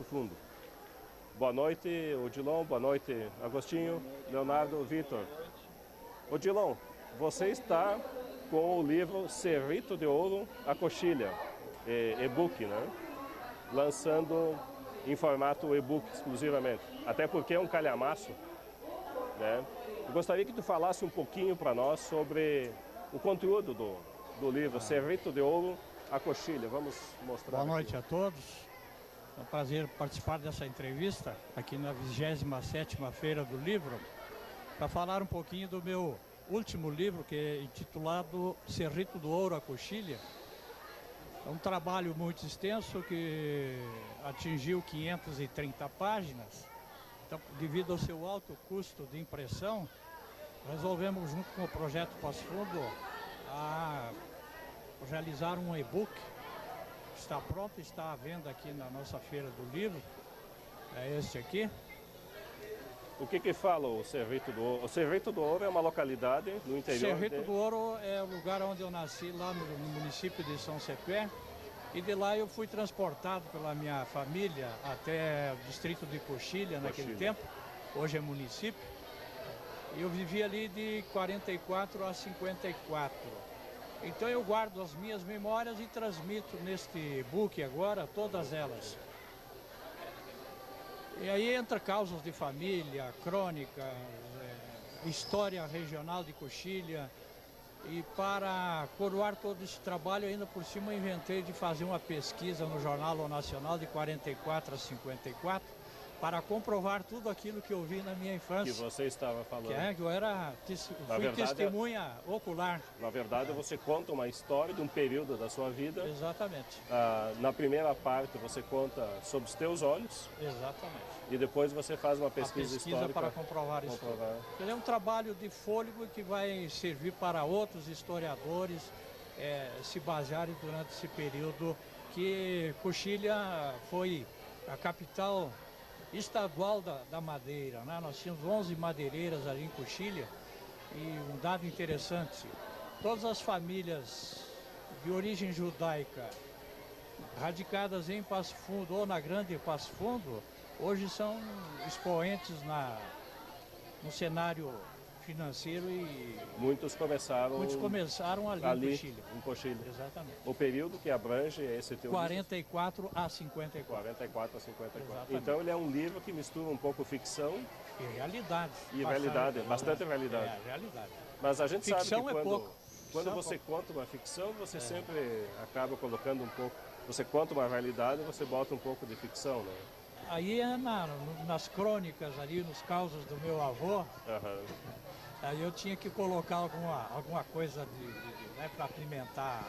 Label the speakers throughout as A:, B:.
A: Fundo. Boa noite, Odilon, boa noite, Agostinho, Leonardo, Vitor. Odilon, você está com o livro Cerrito de Ouro, a Coxilha, e-book, né? Lançando em formato e-book exclusivamente, até porque é um calhamaço, né? Eu gostaria que tu falasse um pouquinho para nós sobre o conteúdo do livro Cerrito de Ouro, a Coxilha. Vamos mostrar.
B: Boa noite
A: aqui
B: a todos. É um prazer participar dessa entrevista aqui na 27ª Feira do Livro, para falar um pouquinho do meu último livro, que é intitulado Cerrito do Ouro, a Coxilha. É um trabalho muito extenso que atingiu 530 páginas. Então, devido ao seu alto custo de impressão, resolvemos, junto com o Projeto Passo Fundo, a realizar um e-book. Está pronto, está à venda aqui na nossa Feira do Livro. É este aqui.
A: O que fala o Cerrito do Ouro? O Cerrito do Ouro é uma localidade no interior.
B: Cerrito do Ouro é o lugar onde eu nasci, lá no município de São Cepé. E de lá eu fui transportado pela minha família até o distrito de Coxilha naquele tempo. Hoje é município. E eu vivi ali de 44 a 54. Então eu guardo as minhas memórias e transmito neste e-book agora todas elas. E aí entra causas de família, crônicas, história regional de Coxilha. E para coroar todo esse trabalho, ainda por cima inventei de fazer uma pesquisa no Jornal O Nacional de 44 a 54, para comprovar tudo aquilo que eu vi na minha infância.
A: Que você estava falando.
B: Que eu fui testemunha ocular.
A: Na verdade, você conta uma história de um período da sua vida.
B: Exatamente.
A: Na primeira parte, você conta sob os teus olhos.
B: Exatamente.
A: E depois você faz uma pesquisa histórica
B: para comprovar isso. Ele é um trabalho de fôlego que vai servir para outros historiadores se basearem durante esse período que Coxilha foi a capital estadual da madeira, né? Nós tínhamos 11 madeireiras ali em Coxilha. E um dado interessante: todas as famílias de origem judaica radicadas em Passo Fundo ou na Grande Passo Fundo hoje são expoentes no cenário financeiro e
A: muitos começaram
B: ali
A: em Coxilha.
B: Exatamente.
A: O período que abrange esse teu
B: 44 a 54.
A: 44 a 54.
B: Exatamente.
A: Então ele é um livro que mistura um pouco ficção
B: e realidade.
A: Bastante realidade.
B: Realidade.
A: Mas a gente
B: ficção
A: sabe que
B: quando
A: você conta uma ficção, você sempre acaba colocando um pouco. Você conta uma realidade, você bota um pouco de ficção, né?
B: Aí é nas crônicas ali, nos causos do meu avô. Aí eu tinha que colocar alguma coisa né, para apimentar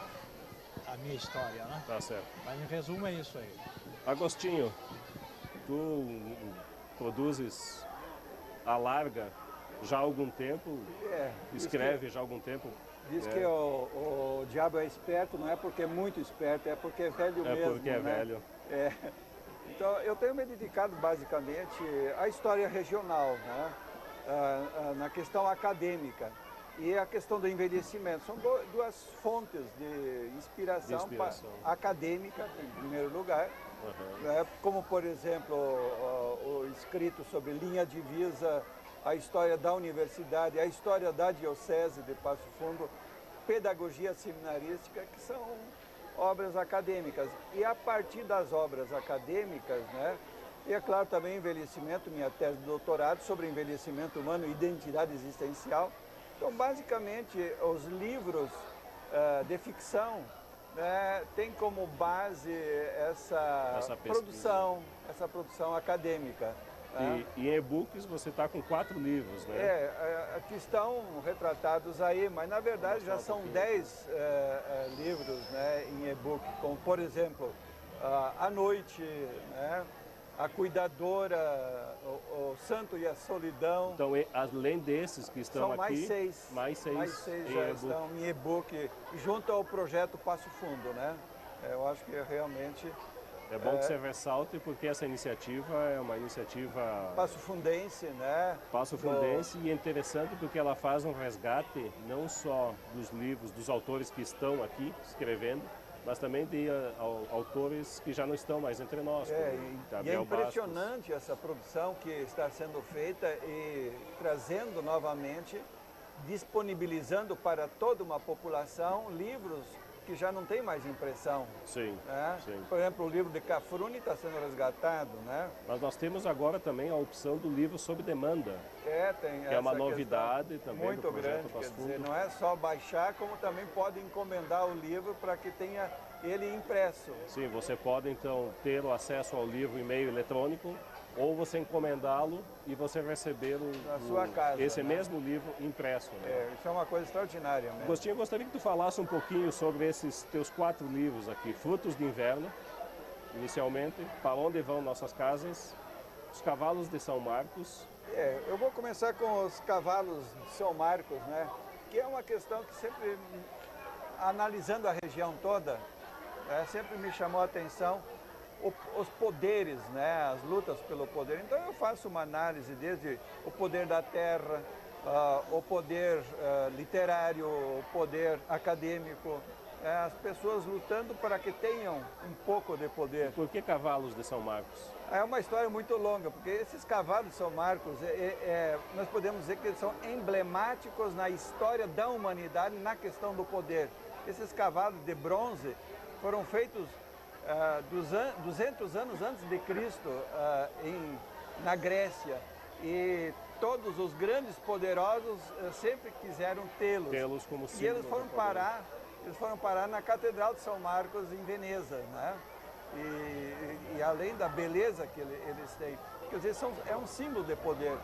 B: a minha história, né?
A: Tá certo.
B: Mas em resumo é isso aí.
A: Agostinho, tu produzes a larga já há algum tempo, escreve já há algum tempo.
C: Diz que o diabo é esperto, não é porque é muito esperto, é porque é velho mesmo.
A: É porque é velho.
C: Então eu tenho me dedicado basicamente à história regional, né? Na questão acadêmica e a questão do envelhecimento. São duas fontes de inspiração. Acadêmica, em primeiro lugar, né? Como por exemplo o escrito sobre linha divisa, a história da universidade, a história da diocese de Passo Fundo, pedagogia seminarística, que são obras acadêmicas. E a partir das obras acadêmicas, né, e é claro também envelhecimento, minha tese de doutorado sobre envelhecimento humano e identidade existencial. Então, basicamente, os livros de ficção têm como base essa produção acadêmica.
A: E em e-books você está com 4 livros, né?
C: Que estão retratados aí, mas na verdade já são 10 livros, né, em e-book, como por exemplo, A Noite, né, A Cuidadora, o Santo e a Solidão.
A: Então, além desses que estão
C: são
A: aqui,
C: mais seis já estão em e-book, junto ao projeto Passo Fundo, né? Eu acho que realmente...
A: É bom que você ressalte, porque essa iniciativa é uma iniciativa...
C: Passofundense, né?
A: Passofundense, e é interessante porque ela faz um resgate não só dos livros, dos autores que estão aqui escrevendo, mas também de autores que já não estão mais entre nós.
C: E é
A: Gabriel
C: impressionante essa produção que está sendo feita e trazendo novamente, disponibilizando para toda uma população livros que já não tem mais impressão.
A: Sim,
C: Né?
A: sim.
C: Por exemplo, o livro de Cafrune está sendo resgatado, né?
A: Mas nós temos agora também a opção do livro sob demanda,
C: Tem
A: que é uma
C: essa
A: novidade
C: questão
A: também
C: muito
A: do projeto
C: grande, quer
A: Passo
C: dizer,
A: Fundo.
C: não é só baixar, como também pode encomendar o livro para que tenha ele impresso.
A: Sim, você pode então ter o acesso ao livro em meio eletrônico, ou você encomendá-lo e você receber
C: Na sua casa,
A: esse
C: né?
A: mesmo livro impresso. Né?
C: Isso é uma coisa extraordinária mesmo.
A: Agostinho, eu gostaria que tu falasse um pouquinho sobre esses teus 4 livros aqui. Frutos de Inverno, inicialmente, Para Onde Vão Nossas Casas, Os Cavalos de São Marcos.
C: Eu vou começar com os cavalos de São Marcos, né? Que é uma questão que sempre, analisando a região toda, sempre me chamou a atenção os poderes, né? As lutas pelo poder. Então eu faço uma análise desde o poder da terra, o poder literário, o poder acadêmico, as pessoas lutando para que tenham um pouco de poder.
A: Por que Cavalos de São Marcos?
C: É uma história muito longa, porque esses cavalos de São Marcos, nós podemos dizer que eles são emblemáticos na história da humanidade na questão do poder. Esses cavalos de bronze foram feitos 200 anos antes de Cristo na Grécia, e todos os grandes poderosos sempre quiseram tê-los.
A: Tê-los como
C: E
A: símbolo
C: eles
A: do
C: foram
A: poder.
C: parar na Catedral de São Marcos em Veneza, né? E além da beleza que eles têm, quer dizer, é um símbolo de poder.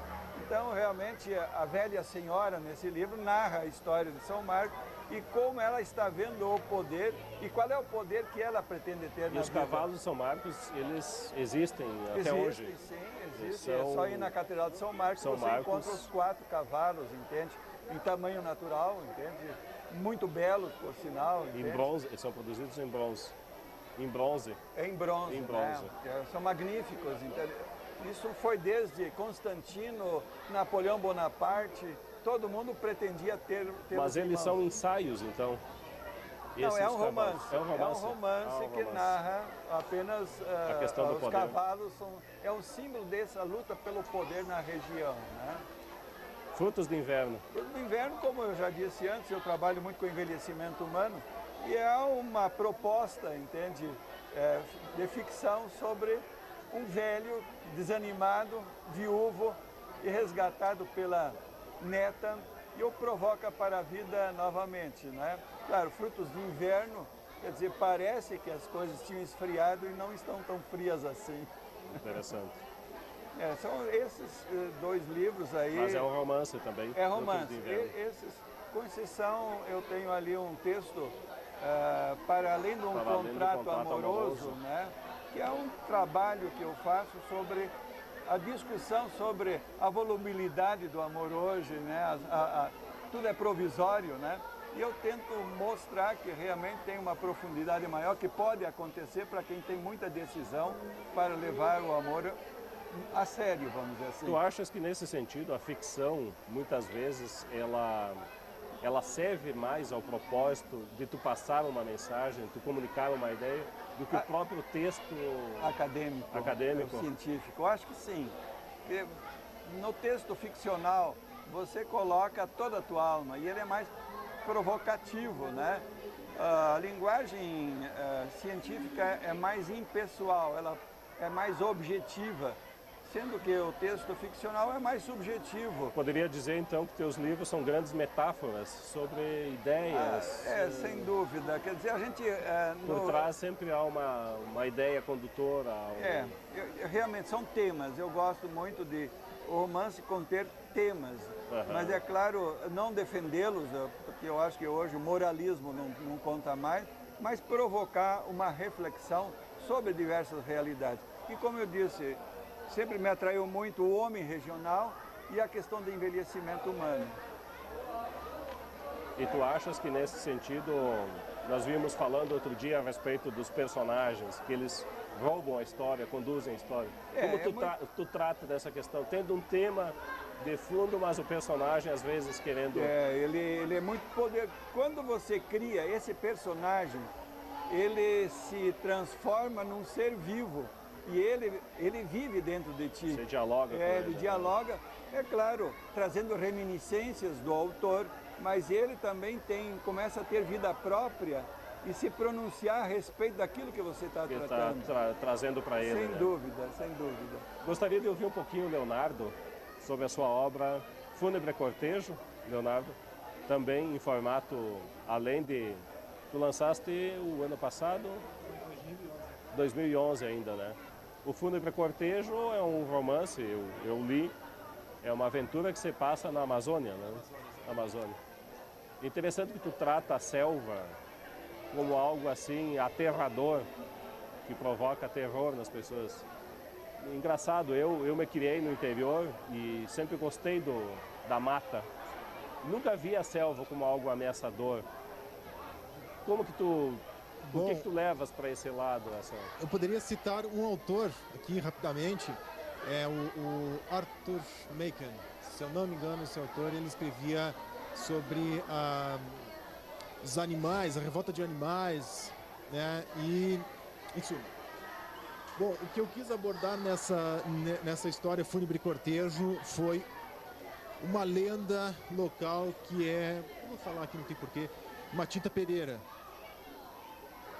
C: Então, realmente, a velha senhora, nesse livro, narra a história de São Marcos e como ela está vendo o poder e qual é o poder que ela pretende ter
A: E
C: na
A: os
C: vida.
A: Cavalos de São Marcos, eles existem até hoje?
C: Sim, existem.
A: São-
C: É só ir na Catedral de São Marcos
A: São
C: que você
A: Marcos.
C: encontra os 4 cavalos, entende? Em tamanho natural, entende? Muito belos, por sinal,
A: Em
C: entende?
A: bronze, eles são produzidos em bronze. Em bronze.
C: Em bronze,
A: Em bronze.
C: né? São magníficos. Isso foi desde Constantino, Napoleão Bonaparte, todo mundo pretendia ter
A: Mas eles são ensaios, então?
C: Não,
A: Esses
C: é um
A: cavalos.
C: romance.
A: É um romance.
C: É um romance que narra apenas
A: A questão do
C: os
A: poder.
C: cavalos. É um símbolo dessa luta pelo poder na região, né?
A: Frutos de Inverno.
C: No inverno, como eu já disse antes, eu trabalho muito com envelhecimento humano e é uma proposta, entende, de ficção sobre um velho desanimado, viúvo e resgatado pela neta e o provoca para a vida novamente, né? Claro, frutos de inverno, quer dizer, parece que as coisas tinham esfriado e não estão tão frias assim.
A: Interessante.
C: São esses 2 livros aí.
A: Mas é um romance também.
C: É
A: Frutos
C: romance.
A: de Inverno.
C: Com exceção, eu tenho ali um texto para além de um
A: Para além do
C: contrato
A: contrato
C: amoroso,
A: amoroso.
C: né? Que é um trabalho que eu faço sobre a discussão sobre a volubilidade do amor hoje, né? Tudo é provisório, né? E eu tento mostrar que realmente tem uma profundidade maior que pode acontecer para quem tem muita decisão para levar o amor a sério, vamos dizer assim.
A: Tu achas que nesse sentido a ficção, muitas vezes, ela serve mais ao propósito de tu passar uma mensagem, tu comunicar uma ideia, do que o próprio texto acadêmico?
C: Científico? Eu acho que sim. Porque no texto ficcional, você coloca toda a tua alma e ele é mais provocativo, né? A linguagem científica é mais impessoal, ela é mais objetiva, sendo que o texto ficcional é mais subjetivo.
A: Poderia dizer então que teus livros são grandes metáforas sobre ideias.
C: Sem dúvida. Quer dizer, a gente...
A: Por trás sempre há uma ideia condutora.
C: Realmente são temas. Eu gosto muito de o romance conter temas. Mas é claro, não defendê-los, porque eu acho que hoje o moralismo não conta mais, mas provocar uma reflexão sobre diversas realidades. E como eu disse, sempre me atraiu muito o homem regional e a questão do envelhecimento humano.
A: E tu achas que nesse sentido, nós vimos falando outro dia a respeito dos personagens, que eles roubam a história, conduzem a história. Como tu trata dessa questão? Tendo um tema de fundo, mas o personagem às vezes querendo...
C: Ele é muito poder. Quando você cria esse personagem, ele se transforma num ser vivo e ele vive dentro de ti.
A: Você dialoga com
C: ele.
A: ele.
C: Dialoga, é claro, trazendo reminiscências do autor, mas ele também começa a ter vida própria e se pronunciar a respeito daquilo que você está tratando.
A: Está trazendo para ele.
C: Sem dúvida, sem dúvida.
A: Gostaria de ouvir um pouquinho, Leonardo, sobre a sua obra Fúnebre Cortejo, Leonardo, também em formato, além de... Tu lançaste o ano passado? 2011 ainda, né? O Fúnebre Cortejo é um romance, eu li, é uma aventura que se passa na Amazônia, né? Amazônia. Interessante que tu trata a selva como algo assim aterrador, que provoca terror nas pessoas. Engraçado, eu me criei no interior e sempre gostei da mata. Nunca vi a selva como algo ameaçador. Como que tu... Por que tu levas para esse lado?
D: Eu poderia citar um autor aqui rapidamente, é o Arthur Machen. Se eu não me engano, esse autor, ele escrevia sobre os animais, a revolta de animais, né? E, enfim. Bom, o que eu quis abordar nessa história Fúnebre Cortejo foi uma lenda local que eu vou falar aqui, não tem porquê, Matinta Pereira.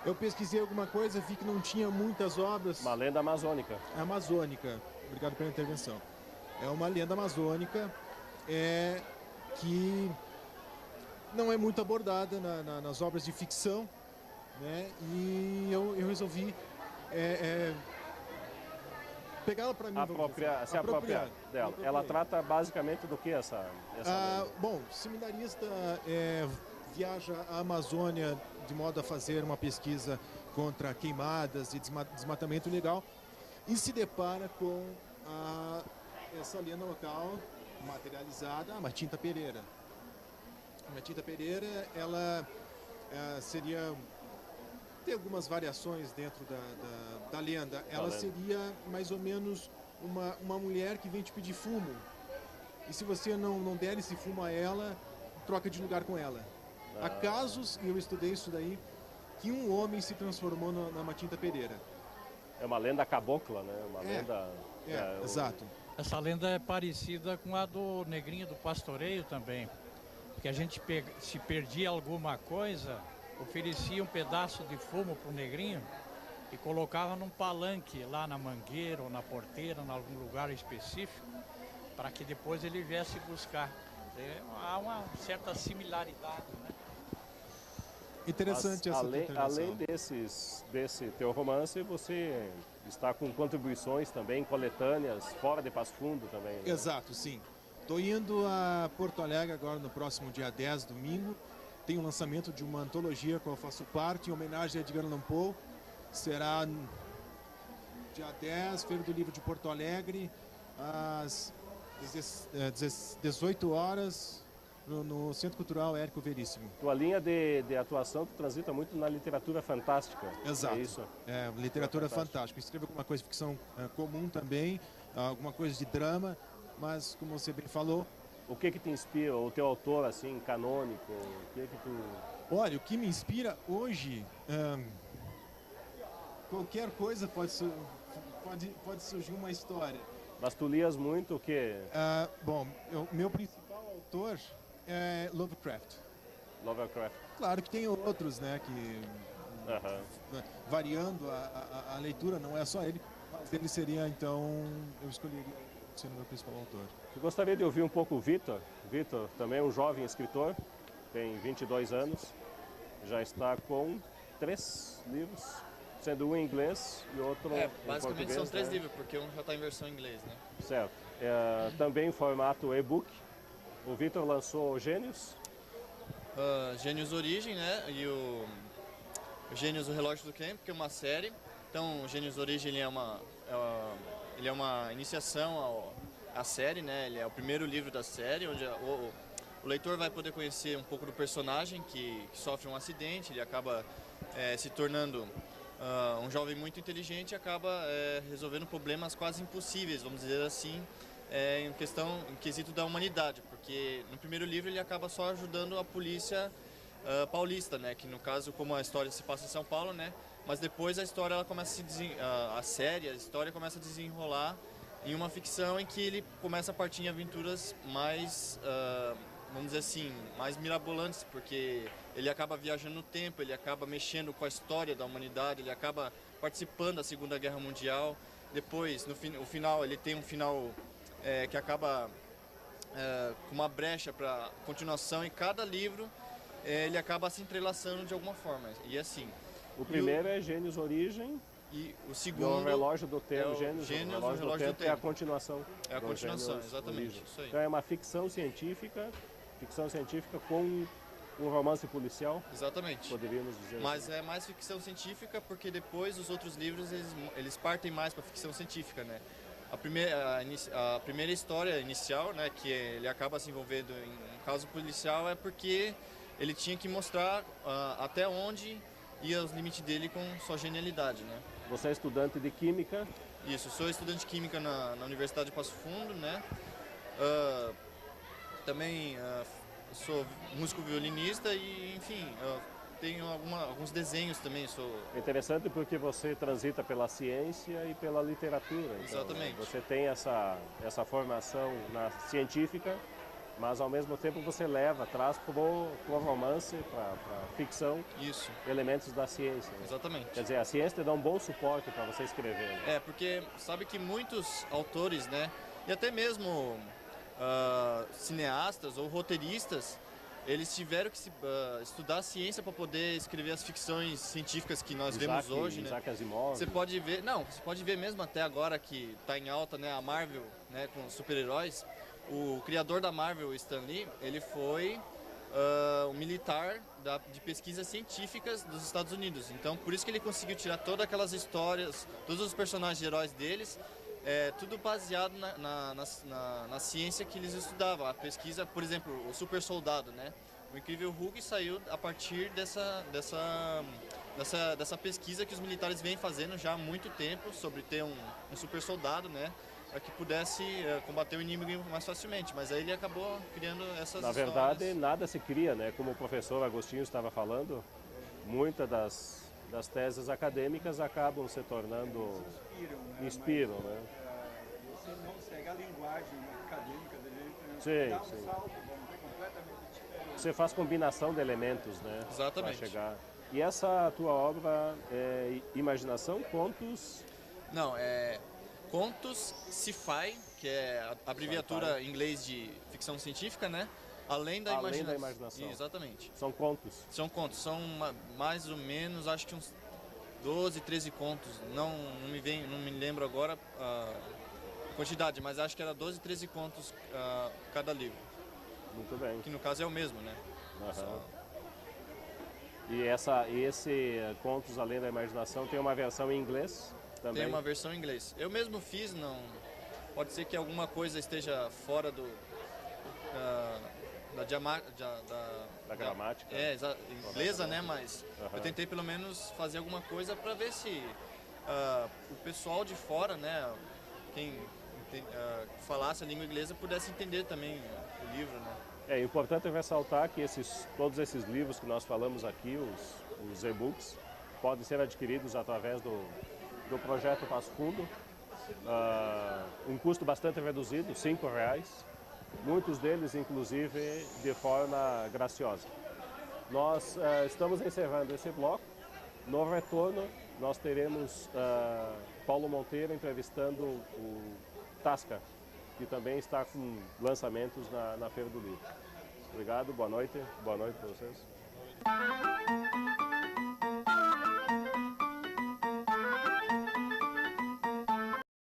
D: Eu pesquisei alguma coisa, vi que não tinha muitas obras.
A: Uma lenda amazônica.
D: Amazônica. Obrigado pela intervenção. É uma lenda amazônica que não é muito abordada nas obras de ficção, né? E eu resolvi pegá-la para mim.
A: Se apropriar dela. Ela trata basicamente do que essa lenda?
D: Bom, seminarista viaja à Amazônia de modo a fazer uma pesquisa contra queimadas e desmatamento ilegal e se depara com essa lenda local materializada, a Matinta Pereira. A Matinta Pereira, ela tem algumas variações dentro da lenda. Ela seria mais ou menos uma mulher que vem te pedir fumo. E se você não der esse fumo a ela, troca de lugar com ela. Há casos, e eu estudei isso daí, que um homem se transformou na Matinta Pereira.
A: É uma lenda cabocla, né? Uma lenda...
D: exato.
B: Essa lenda é parecida com a do Negrinho do Pastoreio também. Porque a gente, se perdia alguma coisa, oferecia um pedaço de fumo para o Negrinho e colocava num palanque lá na mangueira ou na porteira, em algum lugar específico, para que depois ele viesse buscar. Há uma certa similaridade, né?
D: Interessante essa
A: além desse teu romance, você está com contribuições também, coletâneas, fora de Passo Fundo também, né?
D: Exato, sim. Estou indo a Porto Alegre agora no próximo dia 10, domingo. Tem o lançamento de uma antologia com a eu faço parte, em homenagem a Edgar Allan Poe. Será dia 10, Feira do Livro de Porto Alegre, às 18 horas, no Centro Cultural Érico Veríssimo.
A: Tua linha de atuação, tu transita muito na literatura fantástica.
D: Exato.
A: É isso?
D: Literatura fantástica. Escrevo alguma coisa de ficção comum também, alguma coisa de drama, mas como você bem falou...
A: O que te inspira? O teu autor, assim, canônico? O que tu...
D: Olha, o que me inspira hoje... qualquer coisa pode surgir uma história.
A: Mas tu lias muito o quê?
D: Bom, meu principal autor é Lovecraft.
A: Lovecraft.
D: Claro que tem outros, né, que variando a leitura, não é só ele, mas ele seria, então, eu escolheria ser o meu principal autor.
A: Eu gostaria de ouvir um pouco o Vitor. Vitor também é um jovem escritor, tem 22 anos, já está com 3 livros, sendo um em inglês e outro em português.
E: Basicamente são 3
A: né?
E: livros, porque um já está em versão em inglês, né?
A: Certo. Também em formato e-book. O Vitor lançou Gênios.
E: Gênios Origem, né? E o Gênios o Relógio do Tempo, que é uma série. Então, o Gênios Origem ele é uma iniciação à série, né? Ele é o primeiro livro da série, onde o leitor vai poder conhecer um pouco do personagem que sofre um acidente, ele acaba se tornando um jovem muito inteligente e acaba resolvendo problemas quase impossíveis, vamos dizer assim, em quesito da humanidade, porque no primeiro livro ele acaba só ajudando a polícia paulista, né? Que no caso, como a história se passa em São Paulo, né? Mas depois a história ela começa a série, a história começa a desenrolar em uma ficção em que ele começa a partir em aventuras mais, vamos dizer assim, mais mirabolantes, porque ele acaba viajando no tempo, ele acaba mexendo com a história da humanidade, ele acaba participando da Segunda Guerra Mundial. Depois, o final, ele tem um final que acaba com uma brecha para continuação, e cada livro ele acaba se entrelaçando de alguma forma. E assim.
A: O primeiro é Gênios Origem.
E: E o
A: O
E: segundo
A: relógio do tempo,
E: é o
A: Gênios,
E: Gênios,
A: o relógio do tempo é a continuação.
E: É a
A: do
E: continuação,
A: Gênios
E: exatamente,
A: Origem.
E: isso aí.
A: Então é uma ficção científica com um romance policial,
E: Exatamente.
A: poderíamos dizer
E: Mas
A: assim.
E: é mais ficção científica porque depois os outros livros eles partem mais para ficção científica, né? A primeira história inicial, né, que ele acaba se envolvendo em um caso policial, é porque ele tinha que mostrar até onde ia os limites dele com sua genialidade, né?
A: Você é estudante de Química.
E: Isso, sou estudante de Química na Universidade de Passo Fundo, né? Também sou músico violinista e, enfim, tenho alguns desenhos também.
A: É interessante porque você transita pela ciência e pela literatura. Então,
E: Exatamente.
A: Você tem essa formação científica, mas ao mesmo tempo você traz para o romance, para a ficção,
E: Isso,
A: elementos da ciência. Né?
E: exatamente.
A: Quer dizer, a ciência te dá um bom suporte para você escrever. Né?
E: Porque sabe que muitos autores, né, e até mesmo cineastas ou roteiristas, eles tiveram que estudar ciência para poder escrever as ficções científicas que nós vemos hoje, né?
A: Isaac Asimov.
E: Você pode ver mesmo até agora que está em alta, né, a Marvel, né, com super-heróis. O criador da Marvel, Stan Lee, ele foi um militar de pesquisas científicas dos Estados Unidos. Então, por isso que ele conseguiu tirar todas aquelas histórias, todos os personagens heróis deles, tudo baseado na ciência que eles estudavam. A pesquisa, por exemplo, o super soldado, né? O Incrível Hulk saiu a partir dessa pesquisa que os militares vêm fazendo já há muito tempo sobre ter um super soldado, né? Para que pudesse combater o inimigo mais facilmente. Mas aí ele acabou criando essas
A: Na
E: histórias.
A: verdade, nada se cria, né? Como o professor Agostinho estava falando, muitas das teses acadêmicas acabam se tornando... Inspiram, né?
C: Você não segue a linguagem acadêmica dele,
A: Sim,
C: dá um
A: sim.
C: salto completamente diferente.
A: Você faz combinação de elementos, né?
E: Exatamente.
A: Para chegar. E essa tua obra é imaginação, contos?
E: Não, é contos sci-fi, que é a abreviatura em inglês de ficção científica, né? Além da imaginação. Exatamente.
A: São contos.
E: São contos, são mais ou menos, acho que uns 12, 13 contos. Não me lembro agora a quantidade, mas acho que era 12, 13 contos cada livro.
A: Muito bem.
E: Que no caso é o mesmo, né?
A: Aham. E esse Contos Além da Imaginação tem uma versão em inglês também?
E: Tem uma versão em inglês. Eu mesmo fiz, não. Pode ser que alguma coisa esteja fora
A: Da gramática?
E: Inglesa, né? Mas eu tentei pelo menos fazer alguma coisa para ver se o pessoal de fora, né? Quem falasse a língua inglesa pudesse entender também o livro, né?
A: É importante ressaltar que todos esses livros que nós falamos aqui, os e-books, podem ser adquiridos através do projeto Passo Fundo. Um custo bastante reduzido, R$ 5,00. Muitos deles, inclusive, de forma graciosa. Nós estamos encerrando esse bloco. No retorno, nós teremos Paulo Monteiro entrevistando o Tasca, que também está com lançamentos na Feira do Livro. Obrigado, boa noite para vocês.